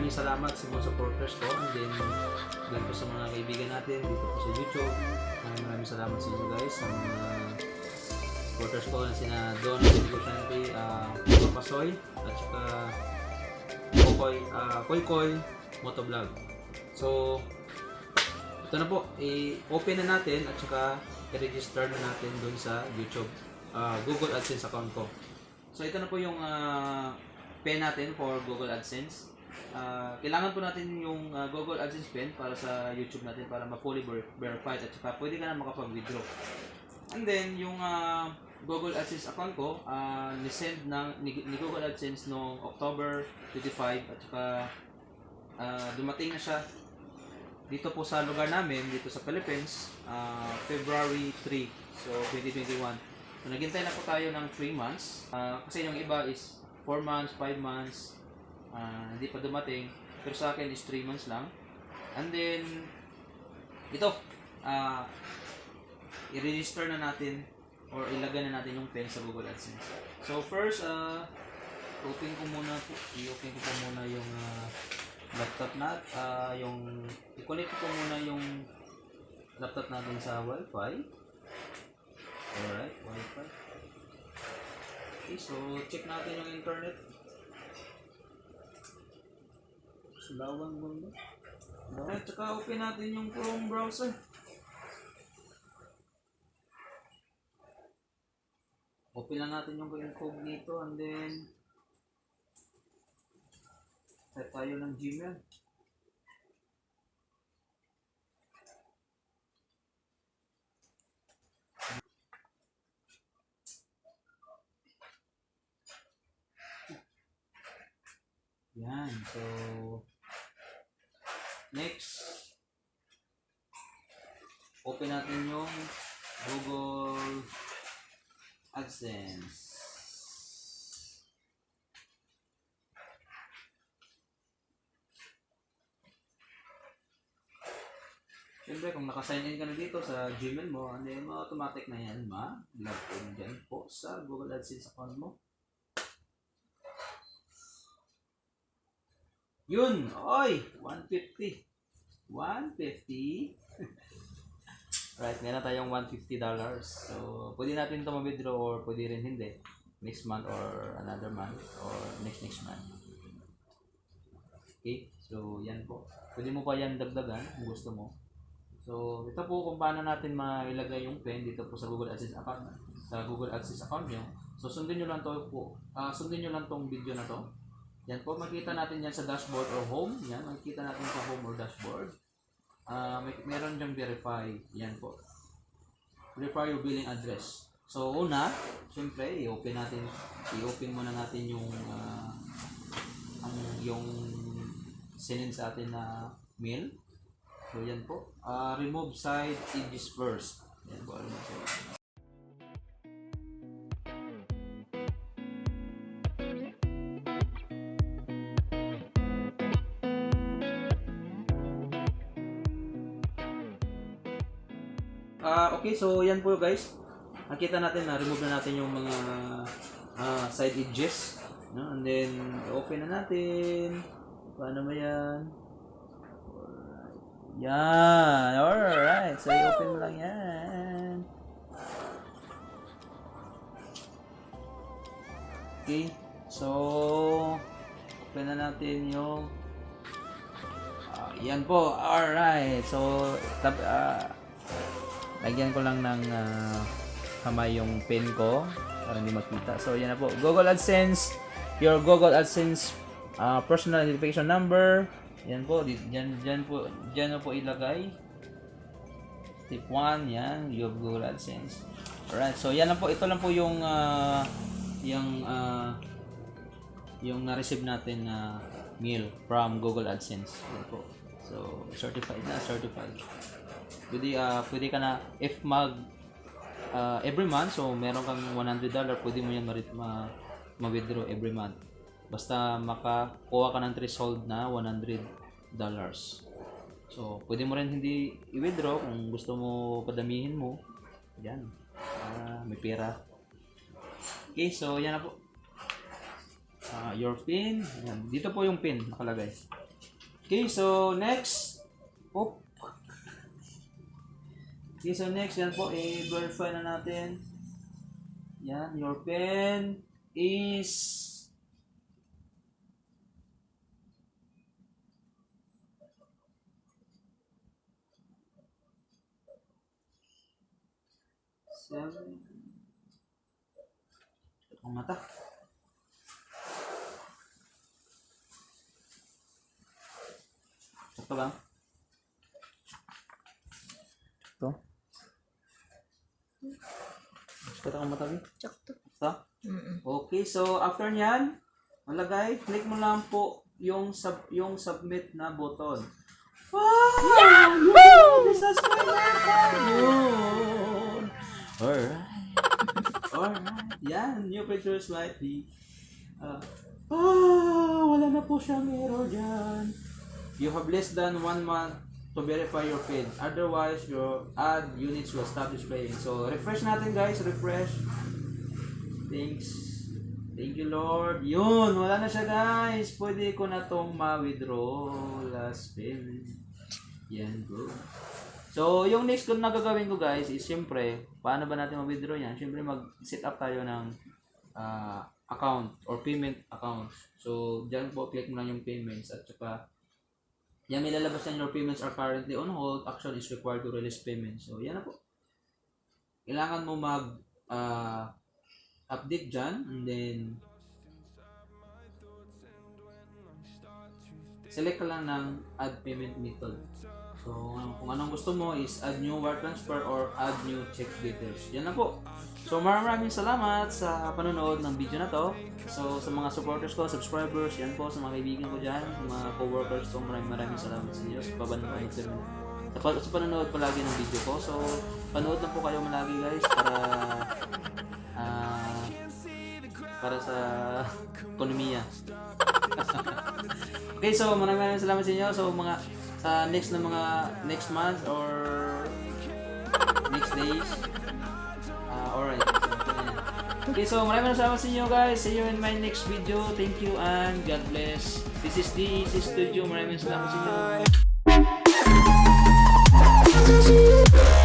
maraming salamat sa mga supporters ko, and then po sa mga kaibigan natin dito po sa YouTube. Maraming salamat sa inyo guys, sa mga supporters ko na sina Don, Papasoy, at saka Koy Motovlog. So ito na po, i-open na natin at saka i-register na natin doon sa YouTube Google Adsense account ko. So ito na po yung pen natin for Google Adsense. Kailangan po natin yung Google Adsense pen para sa YouTube natin para ma-fully verified at saka pwede ka na makapag-withdraw. And then yung Google AdSense account ko, ni-send ni Google AdSense noong October 25 at saka dumating na siya dito po sa lugar namin, dito sa Philippines, February 3, so 2021. So naghintay na po tayo ng 3 months, kasi yung iba is 4 months, 5 months, hindi pa dumating, pero sa akin is 3 months lang. And then ito, i-register na natin or ilagay na natin yung pen sa Google AdSense. So first, i-open ko muna yung laptop i-connect ko muna yung laptop natin sa Wi-Fi. Alright, Wi-Fi. Okay, so check natin yung internet. Sulawang gundo. Alright, tsaka open natin yung Chrome browser. Open lang natin yung incognito and then type tayo ng Gmail. Yan, so next, open natin yung Google AdSense. Siyempre, kung naka-sign in ka na dito sa Gmail mo, ano yung automatic na yan, log in dyan po sa Google AdSense account mo. Yun! Oy! 150! 150! Right, meron tayong $150. So, pwede natin ito ma-withdraw or pwede rin hindi. Next month or another month or next month. Okay, so yan po. Pwede mo pa yan dagdagan kung gusto mo. So, ito po kung paano natin mailagay yung pen dito po sa Google AdSense account. Sa Google AdSense account nyo. So, sundin nyo lang to po. Sundin nyo lang tong video na to. Yan po, makita natin yan sa dashboard or home. Yan, makikita natin sa home or dashboard. Meron dyang verify. Yan po. Verify your billing address. So, una, syempre, i-open muna natin yung sinend sa atin na mail. So, yan po. Remove side edges first. Yan po. Okay, so yan po guys. Nakita natin na remove na natin yung mga side edges. No? And then, open na natin. Paano ba yan? Yan. Alright. So, i-open mo lang yan. Okay. So, open na natin yung yan po. Alright. So, lagyan ko lang ng kamay yung pen ko para hindi makita. So, yan na po. Google AdSense. Your Google AdSense personal identification number. Yan po. Diyan na po ilagay. Step 1. Yan. You have Google AdSense. Alright. So, yan lang po. Ito lang po yung na-receive natin na mail from Google AdSense. Yan po. So, certified na. Certified. Pwede ka na, if every month, so meron kang $100, pwede mo yan ma-withdraw every month. Basta makakuha ka ng threshold na $100. So, pwede mo rin hindi i-withdraw kung gusto mo padamihin mo. Yan. May pera. Okay, so yan na po. Your pin. Yan. Dito po yung pin nakalagay. Okay, so next. Oh. Okay, so next, yan po, i-verify na natin. Yan, your pen is 7. Ang mata. Ito lang. Ito. Ito ang mata. Sakto. Ito. Okay, so after nyan, malagay, click mo lang po yung submit na button. Wow! This is my phone! Alright. Yan, new pictures might be. Wala na po siyang error dyan. You have less than 1 month to verify your pin. Otherwise, your ad units will stop displaying. So, refresh natin guys. Refresh. Thanks. Thank you Lord. Yun, wala na siya guys. Pwede ko na tong ma-withdraw. Last payment. Yan, good. So, yung next ko na gagawin ko guys is siyempre, paano ba natin ma-withdraw yan? Siyempre mag-set up tayo ng account or payment account. So, dyan po, click mo lang yung payments at saka yan, may lalabas yan, your payments are currently on hold. Action is required to release payments. So, yan na po. Kailangan mo update dyan and then select ka lang ng add payment method. So, kung anong gusto mo is add new wire transfer or add new check details. Yan na po. So, maraming salamat sa panonood ng video na to. So, sa mga supporters ko, subscribers, yan po, sa mga kaibigan ko dyan, sa mga co-workers ko, maraming salamat sa inyo sa panonood palagi ng video ko. So, panood lang po kayo malagi guys para sa ekonomiya. Okay, so maraming salamat sa inyo. So, sa next month or next days. Alright. Okay, so maraming salamat sa inyo guys. See you in my next video. Thank you and God bless. This is D.E.C Studio. Maraming salamat sa inyo.